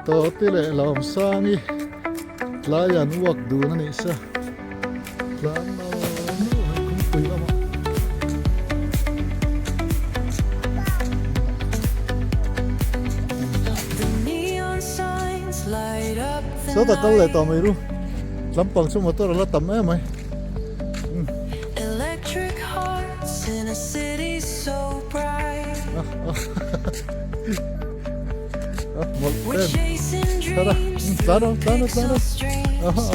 Tâwti le Lawmsangi Tlayan uak du na ni sa Tlan no kung pui ama so ta kal le to mai ru lampang chu motor la tam mai mai Electric hearts in a city so bright. We're chasing dreams through pixel streets,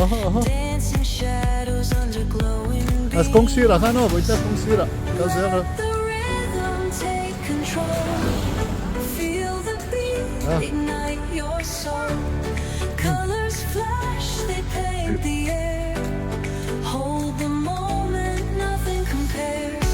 dancing shadows under glowing beams. as kong sira ha no boita kong sira ka zero Let the rhythm take control. Feel the beat, ignite your soul. Colors flash, they paint the air. Hold the moment, nothing compares.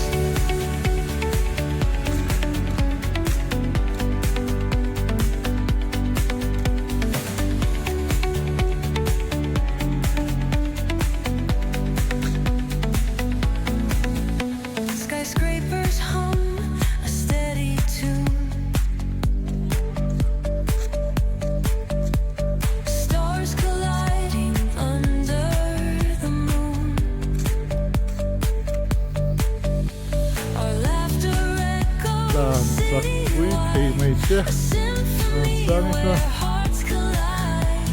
Skyscrapers hum a steady tune. Stars colliding under the moon. Our laughter echoes Tâwti thì mày chứ a symphony where hearts collide.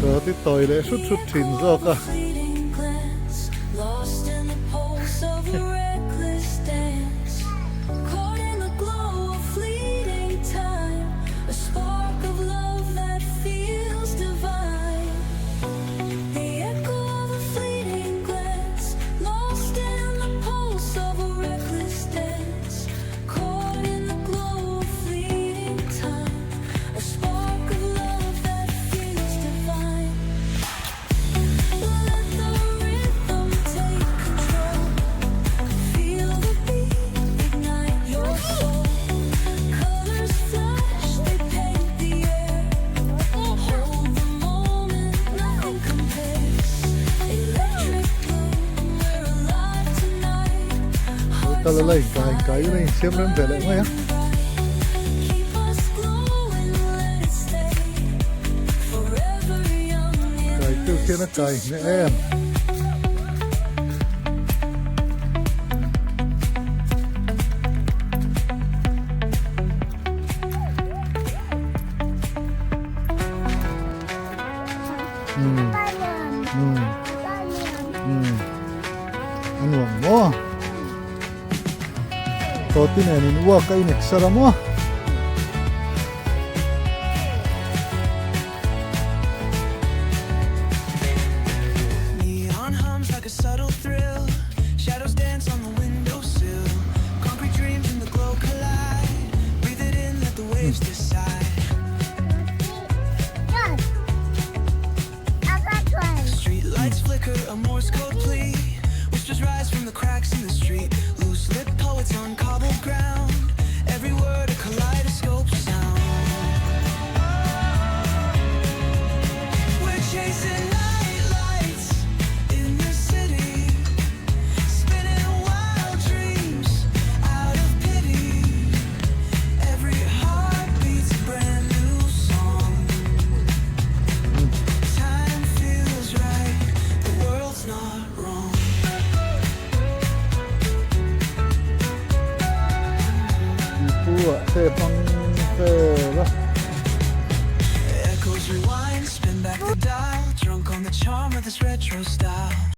Tâwti toi le sut sut thin zo ka Fleeting glance, lost in the pulse of a reckless dance. Caught in the glow of fleeting time, a spark of love that feels divine. The echo of a fleeting glance, lost in the pulse of a reckless dance. Caught in the glow of fleeting time, a spark of love that feels divine. Let the rhythm take control. Feel the beat, ignite your soul. Colors flash, they paint the air. Hold the moment, nothing compares. Electric blue, we're alive tonight. ta la lai cái này xem lên về lại ngay á Keep us glowing, let it stay. Forever young in cái tiêu kia nó cài nè em anh hoàng mo Tâwti này nên uak cái này sara mo Neon hums like a subtle thrill. Shadows dance on the windowsill. Concrete dreams in the glow collide. Breathe it in, let the waves decide. Street lights flicker, a Morse code plea. Whispers rise from the cracks in the street. Loose lip poets on cobbled ground. Every word a kaleidoscope sound. We're chasing night lights in the city, spinning wild dreams out of pity. Every heart beats a brand new song. Time feels right, the world's not wrong. Pua te pang te la Echoes rewind, spin back the dial, drunk on the charm of this retro style.